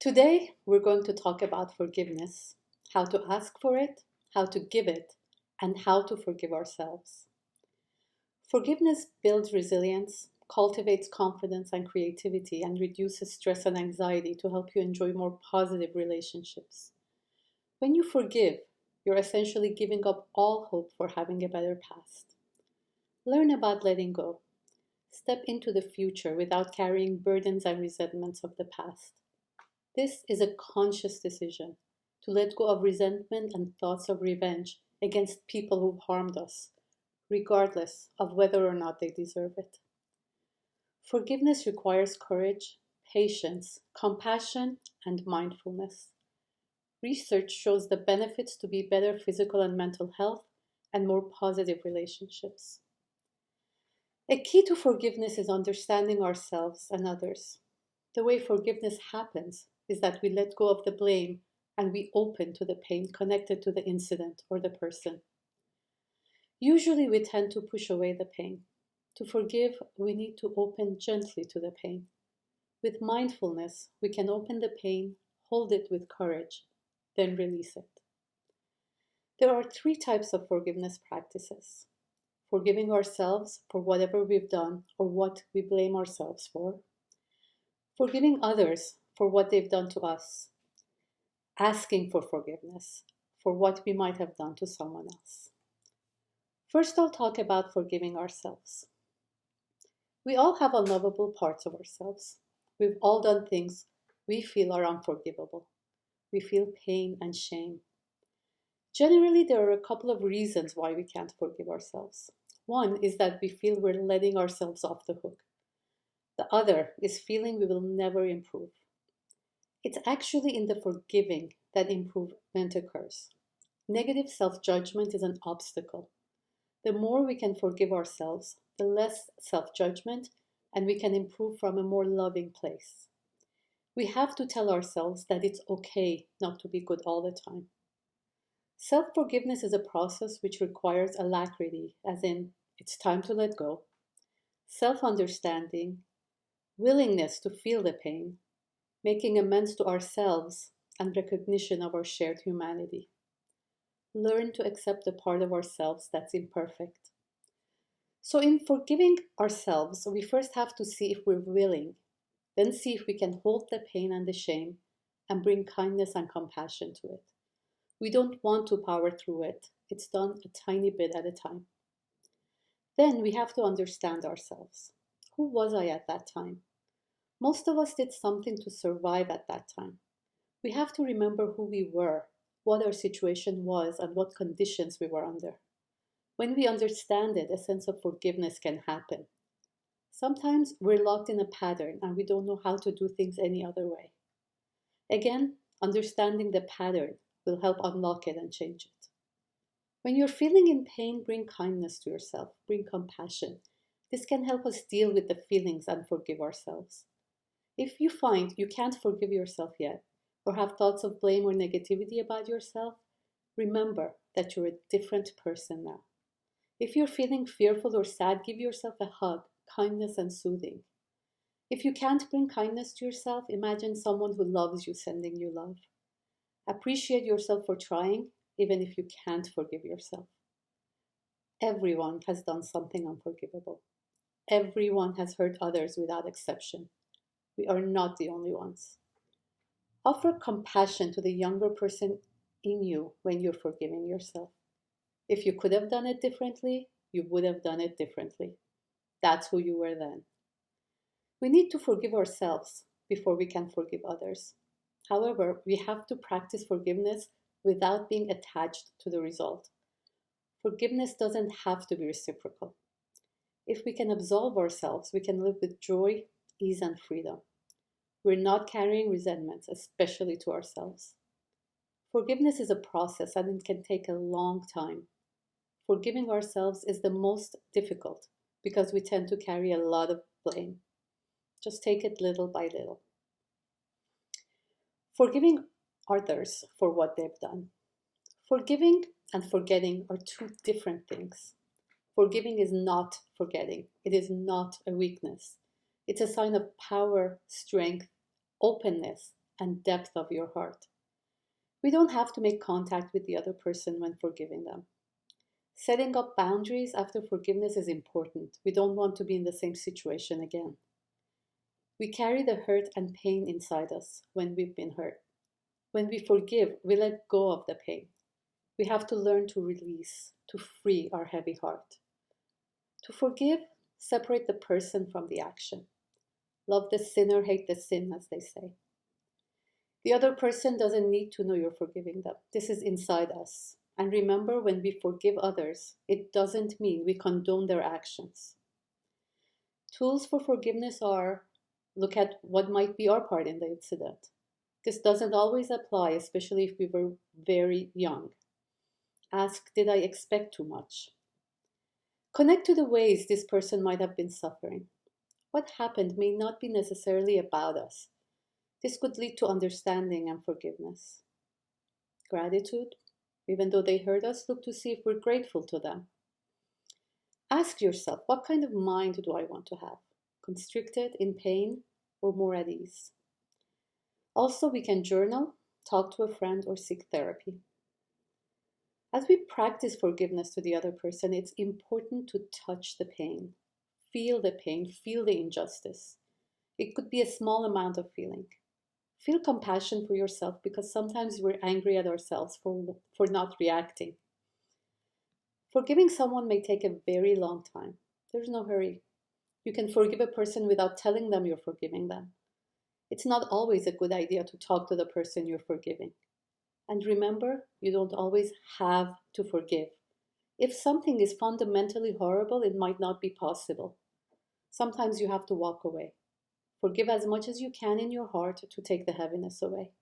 Today, we're going to talk about forgiveness, how to ask for it, how to give it, and how to forgive ourselves. Forgiveness builds resilience, cultivates confidence and creativity, and reduces stress and anxiety to help you enjoy more positive relationships. When you forgive, you're essentially giving up all hope for having a better past. Learn about letting go. Step into the future without carrying burdens and resentments of the past. This is a conscious decision to let go of resentment and thoughts of revenge against people who've harmed us, regardless of whether or not they deserve it. Forgiveness requires courage, patience, compassion, and mindfulness. Research shows the benefits to be better physical and mental health and more positive relationships. A key to forgiveness is understanding ourselves and others. The way forgiveness happens is that we let go of the blame and we open to the pain connected to the incident or the person. Usually we tend to push away the pain. To forgive, we need to open gently to the pain. With mindfulness, we can open the pain, hold it with courage, then release it. There are three types of forgiveness practices: forgiving ourselves for whatever we've done or what we blame ourselves for, forgiving others for what they've done to us, asking for forgiveness for what we might have done to someone else. First, I'll talk about forgiving ourselves. We all have unlovable parts of ourselves. We've all done things we feel are unforgivable. We feel pain and shame. Generally, there are a couple of reasons why we can't forgive ourselves. One is that we feel we're letting ourselves off the hook. The other is feeling we will never improve. It's actually in the forgiving that improvement occurs. Negative self-judgment is an obstacle. The more we can forgive ourselves, the less self-judgment, and we can improve from a more loving place. We have to tell ourselves that it's okay not to be good all the time. Self-forgiveness is a process which requires alacrity, as in, it's time to let go, self-understanding, willingness to feel the pain, making amends to ourselves, and recognition of our shared humanity. Learn to accept the part of ourselves that's imperfect. So in forgiving ourselves, we first have to see if we're willing, then see if we can hold the pain and the shame and bring kindness and compassion to it. We don't want to power through it. It's done a tiny bit at a time. Then we have to understand ourselves. Who was I at that time? Most of us did something to survive at that time. We have to remember who we were, what our situation was, and what conditions we were under. When we understand it, a sense of forgiveness can happen. Sometimes we're locked in a pattern and we don't know how to do things any other way. Again, understanding the pattern will help unlock it and change it. When you're feeling in pain, bring kindness to yourself, bring compassion. This can help us deal with the feelings and forgive ourselves. If you find you can't forgive yourself yet, or have thoughts of blame or negativity about yourself, remember that you're a different person now. If you're feeling fearful or sad, give yourself a hug, kindness and soothing. If you can't bring kindness to yourself, imagine someone who loves you sending you love. Appreciate yourself for trying, even if you can't forgive yourself. Everyone has done something unforgivable. Everyone has hurt others without exception. We are not the only ones. Offer compassion to the younger person in you when you're forgiving yourself. If you could have done it differently, you would have done it differently. That's who you were then. We need to forgive ourselves before we can forgive others. However, we have to practice forgiveness without being attached to the result. Forgiveness doesn't have to be reciprocal. If we can absolve ourselves, we can live with joy, ease, and freedom. We're not carrying resentments, especially to ourselves. Forgiveness is a process and it can take a long time. Forgiving ourselves is the most difficult because we tend to carry a lot of blame. Just take it little by little. Forgiving others for what they've done. Forgiving and forgetting are two different things. Forgiving is not forgetting. It is not a weakness. It's a sign of power, strength, openness, and depth of your heart. We don't have to make contact with the other person when forgiving them. Setting up boundaries after forgiveness is important. We don't want to be in the same situation again. We carry the hurt and pain inside us when we've been hurt. When we forgive, we let go of the pain. We have to learn to release, to free our heavy heart. To forgive, separate the person from the action. Love the sinner, hate the sin, as they say. The other person doesn't need to know you're forgiving them. This is inside us. And remember, when we forgive others, it doesn't mean we condone their actions. Tools for forgiveness are look at what might be our part in the incident. This doesn't always apply, especially if we were very young. Ask, did I expect too much? Connect to the ways this person might have been suffering. What happened may not be necessarily about us. This could lead to understanding and forgiveness. Gratitude. Even though they hurt us, look to see if we're grateful to them. Ask yourself, what kind of mind do I want to have? Constricted, in pain, or more at ease? Also, we can journal, talk to a friend, or seek therapy. As we practice forgiveness to the other person, it's important to touch the pain, feel the injustice. It could be a small amount of feeling. Feel compassion for yourself because sometimes we're angry at ourselves for not reacting. Forgiving someone may take a very long time. There's no hurry. You can forgive a person without telling them you're forgiving them. It's not always a good idea to talk to the person you're forgiving. And remember, you don't always have to forgive. If something is fundamentally horrible, it might not be possible. Sometimes you have to walk away. Forgive as much as you can in your heart to take the heaviness away.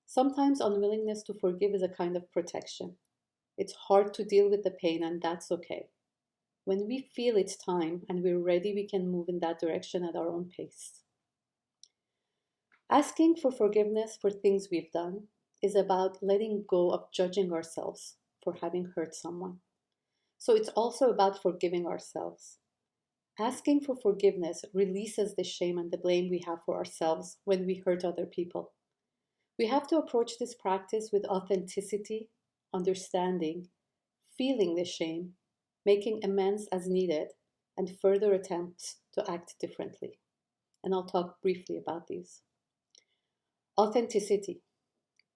Sometimes unwillingness to forgive is a kind of protection. It's hard to deal with the pain, and that's okay. When we feel it's time and we're ready, we can move in that direction at our own pace. Asking for forgiveness for things we've done is about letting go of judging ourselves for having hurt someone. So it's also about forgiving ourselves. Asking for forgiveness releases the shame and the blame we have for ourselves when we hurt other people. We have to approach this practice with authenticity, understanding, feeling the shame, making amends as needed, and further attempts to act differently. And I'll talk briefly about these. Authenticity.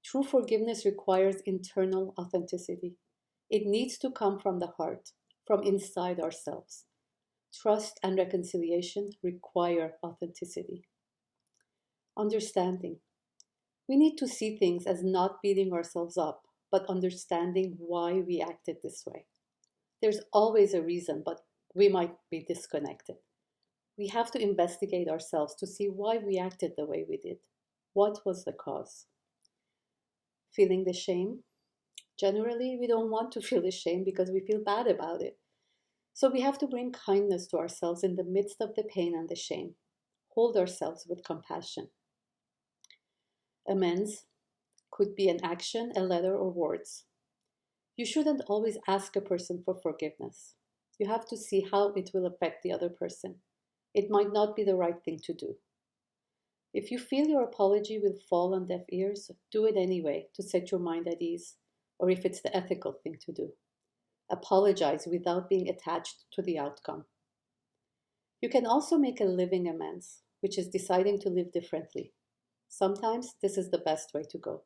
True forgiveness requires internal authenticity. It needs to come from the heart, from inside ourselves. Trust and reconciliation require authenticity. Understanding. We need to see things as not beating ourselves up, but understanding why we acted this way. There's always a reason, but we might be disconnected. We have to investigate ourselves to see why we acted the way we did. What was the cause? Feeling the shame. Generally, we don't want to feel the shame because we feel bad about it. So we have to bring kindness to ourselves in the midst of the pain and the shame. Hold ourselves with compassion. Amends could be an action, a letter, or words. You shouldn't always ask a person for forgiveness. You have to see how it will affect the other person. It might not be the right thing to do. If you feel your apology will fall on deaf ears, do it anyway to set your mind at ease, or if it's the ethical thing to do. Apologize without being attached to the outcome. You can also make a living amends, which is deciding to live differently. Sometimes this is the best way to go.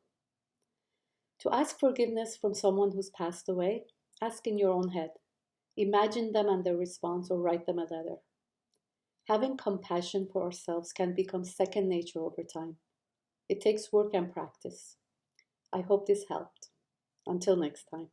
To ask forgiveness from someone who's passed away, ask in your own head. Imagine them and their response or write them a letter. Having compassion for ourselves can become second nature over time. It takes work and practice. I hope this helped. Until next time.